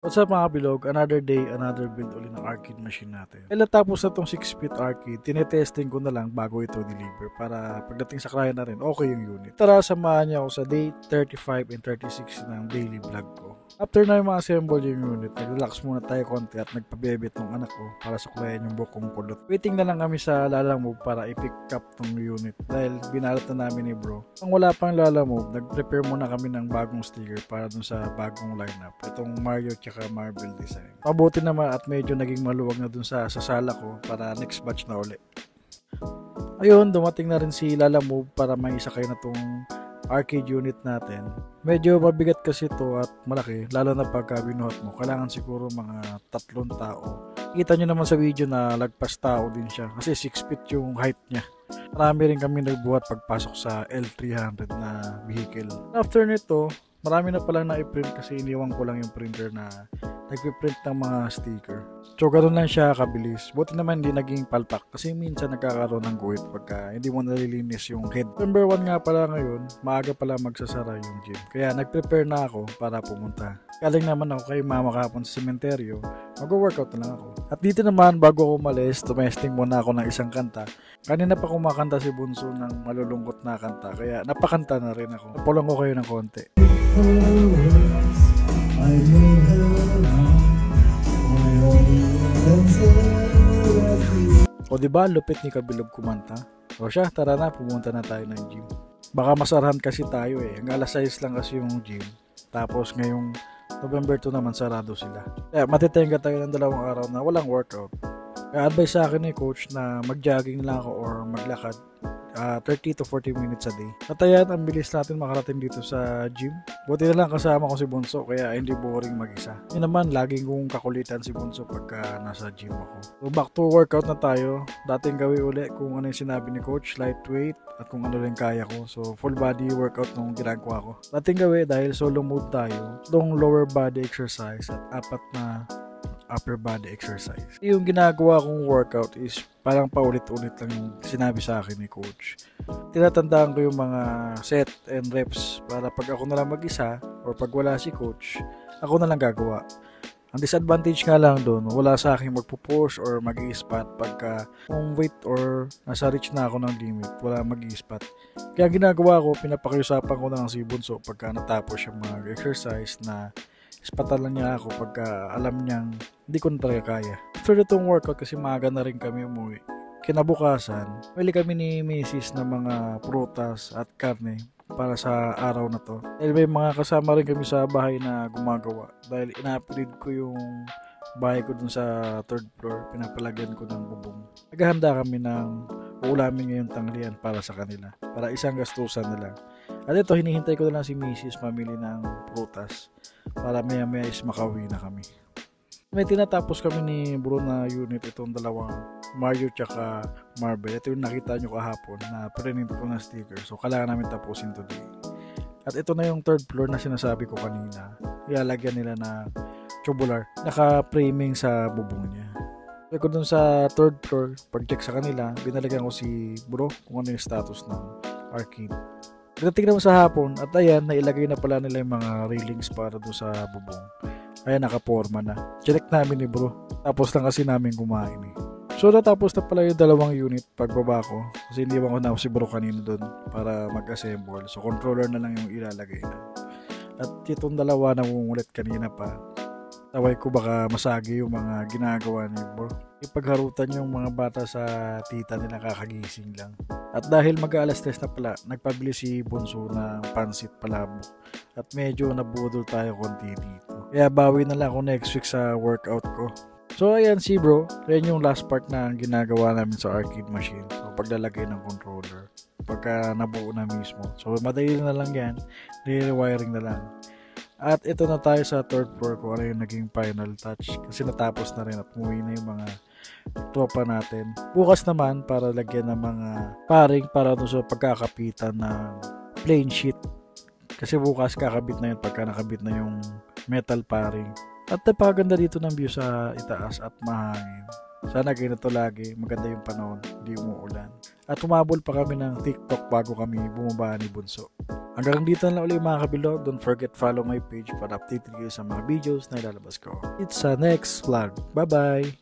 What's up mga bilog? Another day, another build ulit ng arcade machine natin. Kaya tapos na itong 6-bit arcade, tinetesting ko na lang bago ito deliver para pagdating sa client na rin, okay yung unit. Tara, samahan niya ako sa day 35 and 36 ng daily vlog ko. After na ma-assemble yung unit, nag-relax muna tayo konti at nagpabebet ng anak ko para suklayan yung buhok kong kulot. Waiting na lang kami sa Lalamove para i-pick up tong unit dahil binalot na namin ni bro. Ang wala pang Lalamove, nag-prepare muna kami ng bagong sticker para dun sa bagong lineup. Itong Mario tsaka Marvel design. Mabuti naman at medyo naging maluwag na dun sa sala ko para next batch na uli. Ayun, dumating na rin si Lalamove para may isakay na tong arcade unit natin. Medyo mabigat kasi ito at malaki, lalo na pagka binuhat mo. Kailangan siguro mga 3 tao. Kita nyo naman sa video na lagpas tao din siya kasi 6 feet yung height niya. Marami rin kami nagbuhat pagpasok sa L300 na vehicle. After nito, marami na palang na-print kasi iniwan ko lang yung printer na nagpiprint ng mga sticker. So ganoon lang siya kabilis. Buti naman hindi naging palpak kasi minsan nagkakaroon ng guhit pagka hindi mo nalilinis yung head. November 1 nga pala ngayon, maaga pala magsasara yung gym. Kaya nag-prepare na ako para pumunta. Galing naman ako kay mama kahapon sa sementeryo, mag-workout na lang ako. At dito naman bago ako umalis, tumesting muna ako ng isang kanta. Kanina pa kumakanta si Bunso ng malulungkot na kanta, kaya napakanta na rin ako. Napulong ko kayo ng konti. O diba, lupit ni Kabilog kumanta? O siya, tara na, pumunta na tayo ng gym. Baka masarahan kasi tayo eh. Ang alas 6 lang kasi yung gym. Tapos ngayong November 2 naman sarado sila. Kaya matitenga tayo ng 2 araw na walang workout. Kaya advice sa akin ni coach na mag-jogging lang ako or maglakad 30 to 40 minutes a day. At ayan, ang bilis natin makarating dito sa gym. Buti na lang kasama ko si Bunso kaya hindi boring mag-isa. Yun naman, laging kong kakulitan si Bunso pagka nasa gym ako. So back to workout na tayo. Dating gawin uli kung ano yung sinabi ni coach, lightweight at kung ano rin kaya ko. So full body workout nung ginagawa ko. Dating gawin dahil solo mode tayo, itong lower body exercise at 4 na upper body exercise. Yung ginagawa kong workout is parang paulit-ulit lang yung sinabi sa akin ni coach. Tinatandaan ko yung mga set and reps para pag ako na lang mag-isa or pag wala si coach, ako na lang gagawa. Ang disadvantage nga lang doon, wala sa akin magpo-push or mag-i-spot pagka kung weight or nasa reach na ako ng limit, wala mag-i-spot. Kaya ginagawa ko, pinapakiusapan ko na lang si Bunso pagka natapos yung mga exercise na ispatan lang niya ako pagka alam niyang hindi ko na talaga kaya. After itong workout kasi maaga na rin kami umuwi. Kinabukasan, pili kami ni Mrs. ng mga prutas at karne para sa araw na to. Dahil may mga kasama rin kami sa bahay na gumagawa. Dahil ina-upgrade ko yung bahay ko dun sa 3rd floor, pinapalagyan ko ng bubong. Naghahanda kami ng uulamin ngayong tanghalian para sa kanila. Para isang gastusan na lang. At ito, hinihintay ko na lang si Mrs. mamili ng prutas para maya-maya is makauwi na kami. May tinatapos kami ni bro na unit itong 2 Mario tsaka Marvel. Ito yung nakita nyo kahapon na print ko na sticker. So kailangan namin tapusin today. At ito na yung 3rd floor na sinasabi ko kanina. Ilalagyan nila na tubular. Naka-framing sa bubong niya. Kaya ko dun sa 3rd floor, pag-check sa kanila, binalagyan ko si bro kung ano yung status ng arcade. Pagdating naman sa hapon, at ayan, nailagay na pala nila yung mga railings para doon sa bubong. Ayan, nakaporma na. Check namin ni bro. Tapos lang kasi namin kumain eh. So, natapos na pala yung 2 unit pagbaba ko. Kasi hindi ko na si bro kanina doon para mag-assemble. So, controller na lang yung ilalagay na. At itong 2 nangungulit kanina pa. Taway ko baka masagi yung mga ginagawa ni bro. Ipagharutan yung mga bata sa tita nila kakagising lang. At dahil mag-alas 3 na pala, nagpabili si Bunso ng pansit palabok. At medyo nabudol tayo konti dito. Kaya bawi na lang ako next week sa workout ko. So ayan si bro, yan yung last part na ginagawa namin sa arcade machine. So paglalagay ng controller. Pagka nabuo na mismo. So madali na lang yan, re-wiring na lang. At ito na tayo sa 3rd floor ko, ano yung naging final touch. Kasi natapos na rin at umuwi na yung mga tropa natin. Bukas naman para lagyan ng mga paring para doon sa pagkakapitan ng plain sheet. Kasi bukas kakabit na yun pagka nakabit na yung metal paring. At napakaganda dito ng view sa itaas at mahangin. Sana ganito lagi, maganda yung panahon, hindi umuulan. At humabol pa kami ng TikTok bago kami bumaba ni Bunso. Hanggang dito na lang ulit mga kabilog. Don't forget follow my page para updated kayo sa mga videos na ilalabas ko. It's sa next vlog. Bye bye!